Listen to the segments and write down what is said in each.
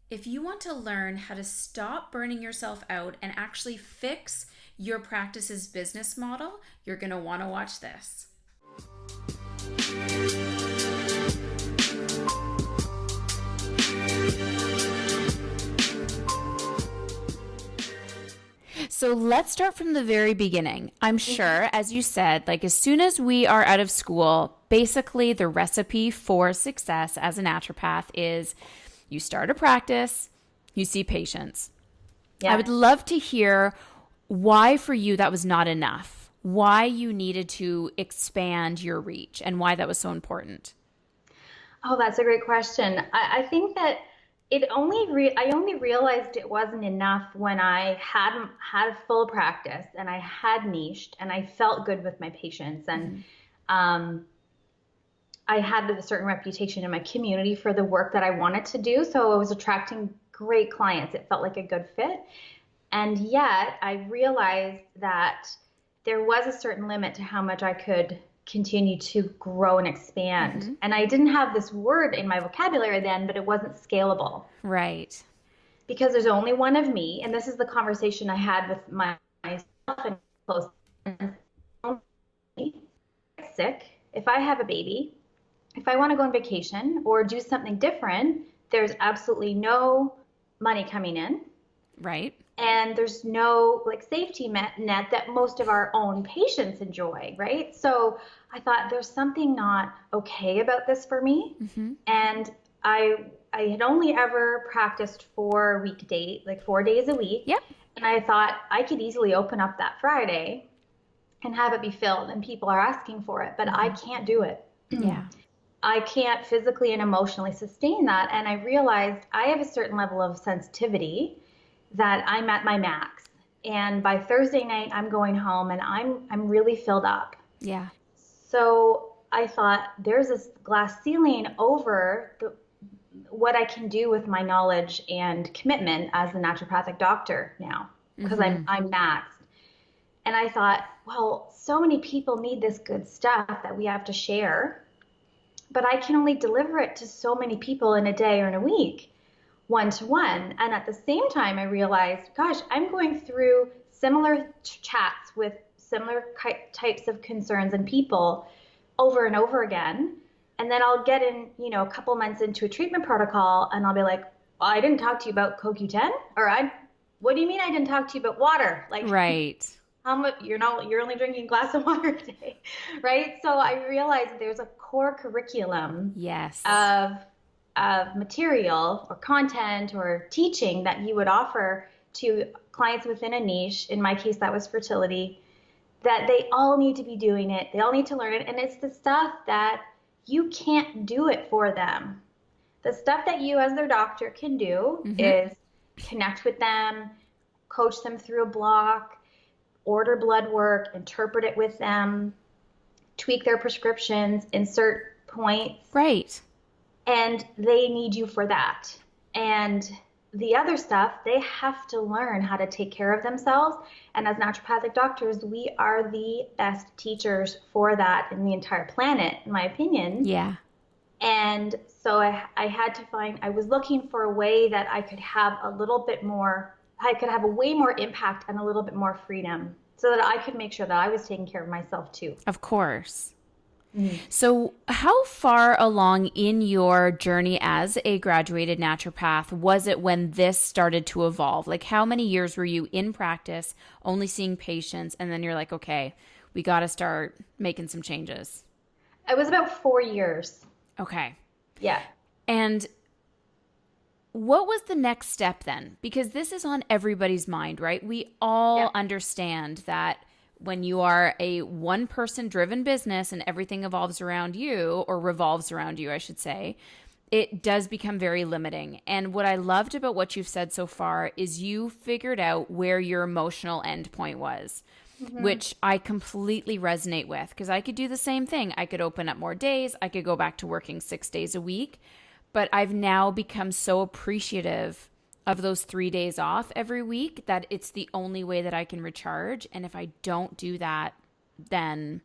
If you want to learn how to stop burning yourself out and actually fix your practice's business model, you're going to want to watch this. So let's start from the very beginning. I'm sure, as you said, like as soon as we are out of school, basically the recipe for success as a naturopath is you start a practice, you see patients. Yeah. I would love to hear why for you that was not enough, why you needed to expand your reach, and why that was so important. Oh, that's a great question. I think that I only realized it wasn't enough when I hadn't had full practice and I had niched and I felt good with my patients and um, I had a certain reputation in my community for the work that I wanted to do. So I was attracting great clients. It felt like a good fit. And yet I realized that there was a certain limit to how much I could continue to grow and expand. And I didn't have this word in my vocabulary then, but it wasn't scalable Right. because there's only one of me. And this is the conversation I had with myself and close friends. Sick, if I have a baby, if I want to go on vacation or do something different, there's absolutely no money coming in. Right. And there's no like safety net that most of our own patients enjoy, right? So I thought there's something not okay about this for me. And I had only ever practiced for weekday, like 4 days a week. Yep. And I thought I could easily open up that Friday and have it be filled and people are asking for it, but I can't do it. Yeah. I can't physically and emotionally sustain that. And I realized I have a certain level of sensitivity that I'm at my max. And by Thursday night, I'm going home and I'm really filled up. Yeah. So I thought there's this glass ceiling over what I can do with my knowledge and commitment as a naturopathic doctor now, because I'm maxed. And I thought, well, so many people need this good stuff that we have to share, but I can only deliver it to so many people in a day or in a week, one-to-one. And at the same time, I realized, gosh, I'm going through similar chats with similar types of concerns and people over and over again. And then I'll get in, a couple months into a treatment protocol and I'll be like, well, I didn't talk to you about CoQ10, or what do you mean I didn't talk to you about water? Like, Right. how much, you're only drinking a glass of water a day, right? So I realized there's a core curriculum Yes. of material or content or teaching that you would offer to clients within a niche. In my case, that was fertility, that they all need to be doing it. They all need to learn it. And it's the stuff that you can't do it for them. The stuff that you as their doctor can do is connect with them, coach them through a block, order blood work, interpret it with them, tweak their prescriptions, insert points. Right. And they need you for that. And the other stuff, they have to learn how to take care of themselves. And as naturopathic doctors, we are the best teachers for that in the entire planet, in my opinion. Yeah. And so I was looking for a way that I could have a way more impact and a little bit more freedom so that I could make sure that I was taking care of myself too. Of course. So how far along in your journey as a graduated naturopath was it when this started to evolve? Like how many years were you in practice, only seeing patients, and then you're like, okay, we got to start making some changes? It was about 4 years. Okay. Yeah. And what was the next step then? Because this is on everybody's mind, right? We all understand that when you are a one-person driven business and everything evolves around you, or revolves around you, I should say, it does become very limiting. And what I loved about what you've said so far is you figured out where your emotional endpoint was, which I completely resonate with, because I could do the same thing. I could open up more days. I could go back to working 6 days a week. But I've now become so appreciative of those 3 days off every week that it's the only way that I can recharge. And if I don't do that, then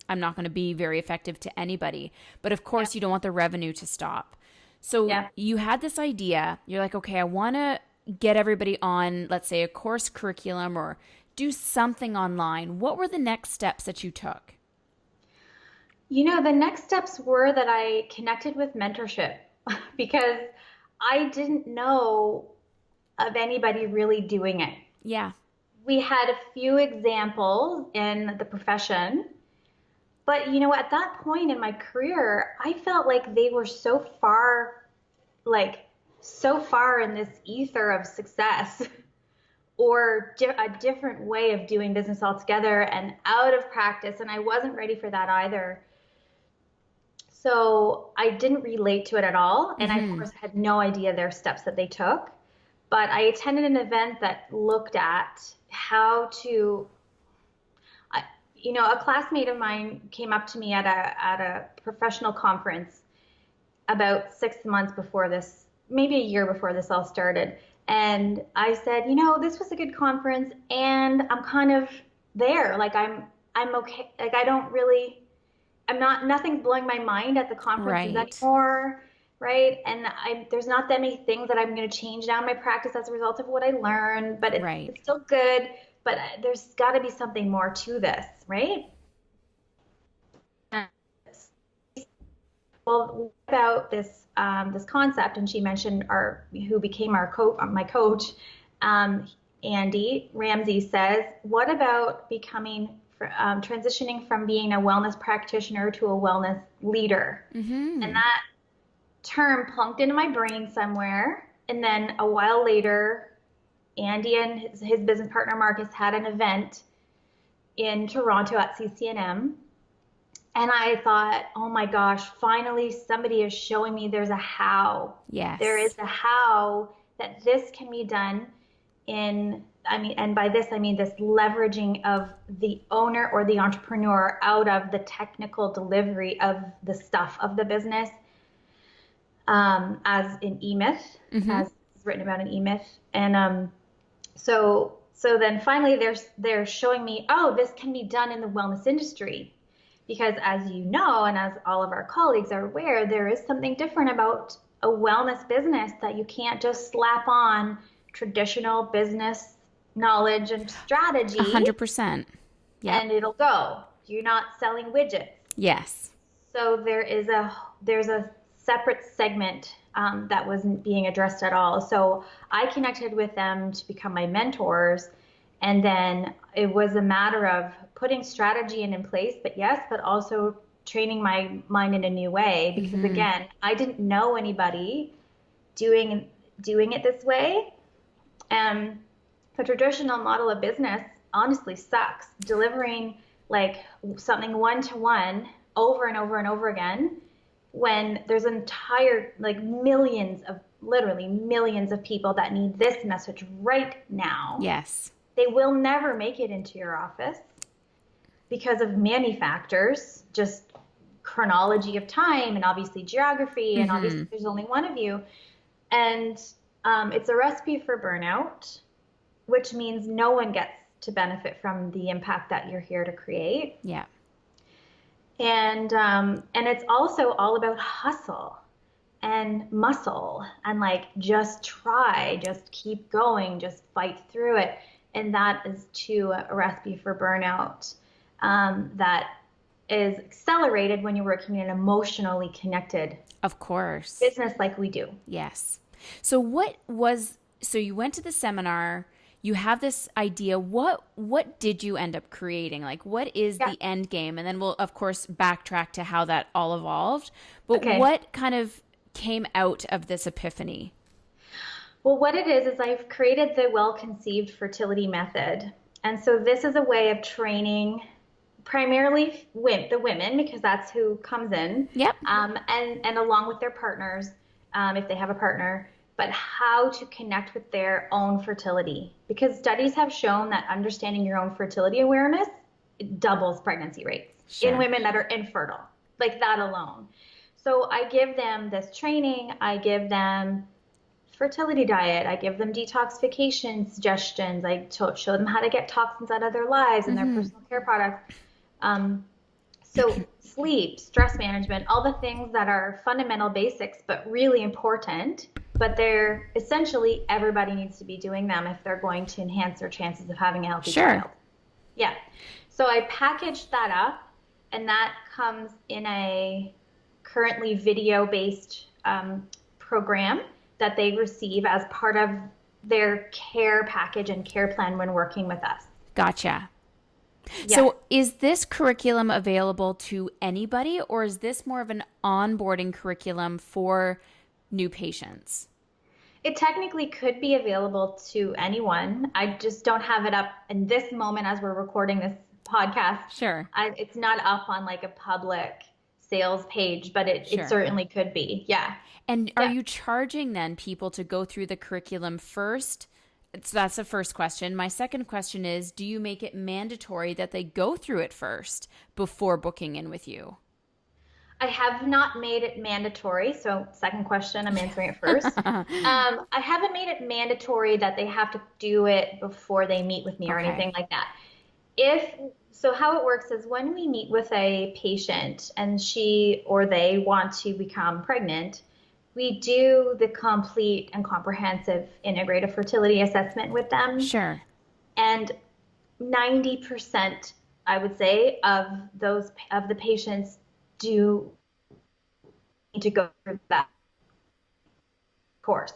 I'm not going to be very effective to anybody. But of course, you don't want the revenue to stop. So Yeah. you had this idea. You're like, okay, I want to get everybody on, let's say, a course curriculum or do something online. What were the next steps that you took? The next steps were that I connected with mentorship because I didn't know of anybody really doing it. Yeah. We had a few examples in the profession, but at that point in my career, I felt like they were like so far in this ether of success or a different way of doing business altogether and out of practice. And I wasn't ready for that either. So I didn't relate to it at all. And I, of Mm-hmm. course, had no idea their steps that they took. But I attended an event that looked at how to, a classmate of mine came up to me at a professional conference about 6 months before this, maybe a year before this all started. And I said, this was a good conference and I'm kind of there. Like I'm okay. Like nothing's blowing my mind at the conferences Right. anymore. Right. And there's not that many things that I'm going to change down my practice as a result of what I learned, but Right. it's still good. But there's got to be something more to this. Right. Well, about this concept, and she mentioned who became my coach, um, Andy Ramsey says, what about transitioning from being a wellness practitioner to a wellness leader? And Mm-hmm. that term plunked into my brain somewhere. And then a while later, Andy and his business partner Marcus had an event in Toronto at CCNM. And I thought, oh my gosh, finally somebody is showing me there's a how. There is Yes. a how that this can be done and by this I mean this leveraging of the owner or the entrepreneur out of the technical delivery of the stuff of the business, as in E-Myth, Mm-hmm. as written about in E-Myth. And so then finally they're showing me, oh, this can be done in the wellness industry. Because as you know, and as all of our colleagues are aware, there is something different about a wellness business that you can't just slap on traditional business knowledge and strategy 100%. Yep. and it'll go. You're not selling widgets. Yes. So there's a separate segment that wasn't being addressed at all. So I connected with them to become my mentors, and then it was a matter of putting strategy in place, but also training my mind in a new way. Because Mm-hmm. again, I didn't know anybody doing it this way. Um, the traditional model of business honestly sucks. Delivering like something one to one over and over and over again when there's entire like literally millions of people that need this message right now. Yes. They will never make it into your office because of many factors, just chronology of time and obviously geography, and obviously Mm-hmm. there's only one of you. And it's a recipe for burnout, which means no one gets to benefit from the impact that you're here to create. Yeah. And it's also all about hustle and muscle and like just try, just keep going, just fight through it. And that is too a recipe for burnout, that is accelerated when you're working in an emotionally connected Of course. business like we do. Yes. So you went to the seminar, you have this idea. What did you end up creating? Like what is Yeah. the end game? And then we'll of course backtrack to how that all evolved. But Okay. what kind of came out of this epiphany? Well, what it is I've created the Well-Conceived fertility method. And so this is a way of training primarily the women, because that's who comes in, Yep. and along with their partners, if they have a partner, but how to connect with their own fertility. Because studies have shown that understanding your own fertility awareness doubles pregnancy rates in Sure. women that are infertile, like that alone. So I give them this training, I give them fertility diet. I give them detoxification suggestions. I show them how to get toxins out of their lives and their Mm-hmm. personal care products. Um, So sleep, stress management, all the things that are fundamental basics, but really important, but they're essentially everybody needs to be doing them if they're going to enhance their chances of having a healthy Sure. child. Yeah. So I packaged that up, and that comes in a currently video-based program that they receive as part of their care package and care plan when working with us. Gotcha. Yes. So is this curriculum available to anybody, or is this more of an onboarding curriculum for new patients? It technically could be available to anyone. I just don't have it up in this moment as we're recording this podcast. Sure. It's not up on like a public sales page, but it Sure. certainly could be. Yeah. And are Yeah. you charging then people to go through the curriculum first? So that's the first question. My second question is, do you make it mandatory that they go through it first before booking in with you? I have not made it mandatory. So, second question, I'm answering it first. I haven't made it mandatory that they have to do it before they meet with me or Okay. anything like that. If so, how it works is when we meet with a patient and she or they want to become pregnant, we do the complete and comprehensive integrative fertility assessment with them. Sure. And 90%, I would say, of the patients do need to go through that course.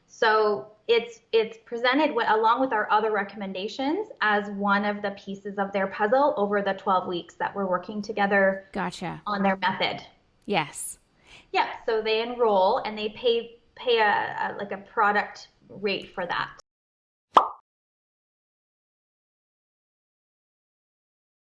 So it's presented along with our other recommendations as one of the pieces of their puzzle over the 12 weeks that we're working together Gotcha. on their method. Yes. Yeah, so they enroll and they pay a like a product rate for that.